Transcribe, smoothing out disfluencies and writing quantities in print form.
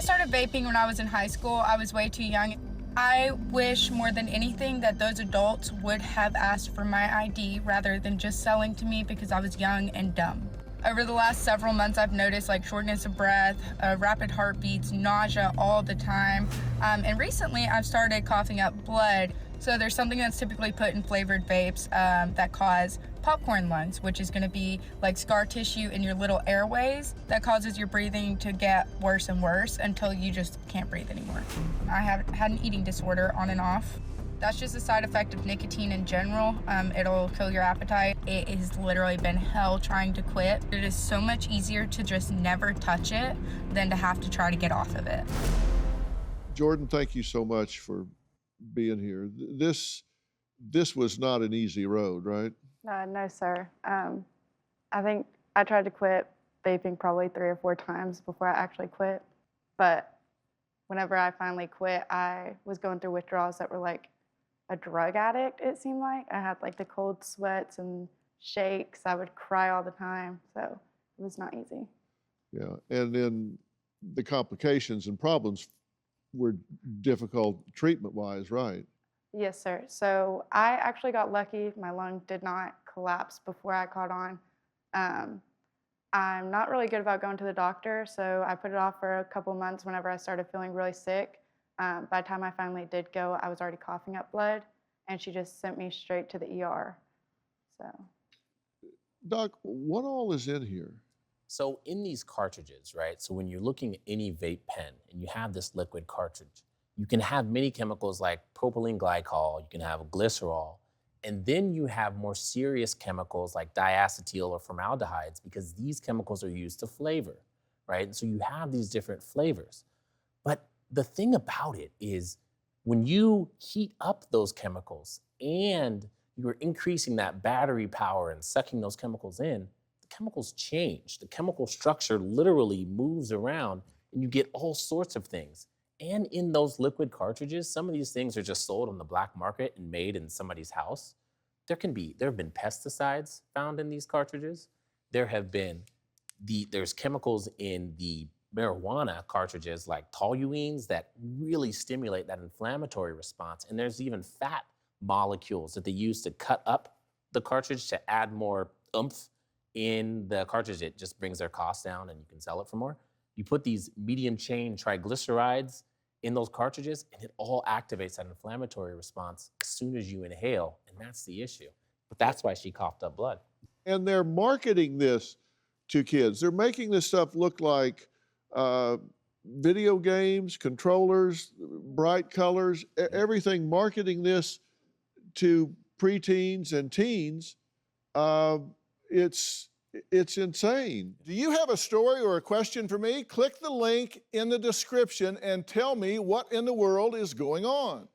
started vaping when I was in high school. I was way too young. I wish more than anything that those adults would have asked for my ID rather than just selling to me because I was young and dumb. Over the last several months, I've noticed like shortness of breath, rapid heartbeats, nausea all the time. And recently I've started coughing up blood. So there's something that's typically put in flavored vapes that cause popcorn lungs, which is gonna be like scar tissue in your little airways that causes your breathing to get worse and worse until you just can't breathe anymore. I have had an eating disorder on and off. That's just a side effect of nicotine in general. It'll kill your appetite. It has literally been hell trying to quit. It is so much easier to just never touch it than to have to try to get off of it. Jordyn, thank you so much for being here. This was not an easy road, right? No, sir. I think I tried to quit vaping probably 3 or 4 times before I actually quit. But whenever I finally quit, I was going through withdrawals that were like a drug addict, it seemed like. I had like the cold sweats and shakes. I would cry all the time. So it was not easy. Yeah, and then the complications and problems were difficult treatment-wise, right? Yes, sir. So I actually got lucky. My lung did not collapse before I caught on. I'm not really good about going to the doctor, so I put it off for a couple months whenever I started feeling really sick. By the time I finally did go, I was already coughing up blood, and she just sent me straight to the ER. So, Doc, what all is in here? So in these cartridges, right? So when you're looking at any vape pen and you have this liquid cartridge, you can have many chemicals like propylene glycol, you can have glycerol, and then you have more serious chemicals like diacetyl or formaldehydes because these chemicals are used to flavor, right? And so you have these different flavors. But the thing about it is when you heat up those chemicals and you're increasing that battery power and sucking those chemicals in, the chemicals change. The chemical structure literally moves around and you get all sorts of things. And in those liquid cartridges, some of these things are just sold on the black market and made in somebody's house. There have been pesticides found in these cartridges. There's chemicals in the marijuana cartridges like toluenes that really stimulate that inflammatory response. And there's even fat molecules that they use to cut up the cartridge to add more oomph in the cartridge. It just brings their cost down and you can sell it for more. You put these medium chain triglycerides in those cartridges and it all activates that inflammatory response as soon as you inhale, and that's the issue. But that's why she coughed up blood. And they're marketing this to kids. They're making this stuff look like video games, controllers, bright colors, everything, marketing this to preteens and teens. It's insane. Do you have a story or a question for me? Click the link in the description and tell me what in the world is going on.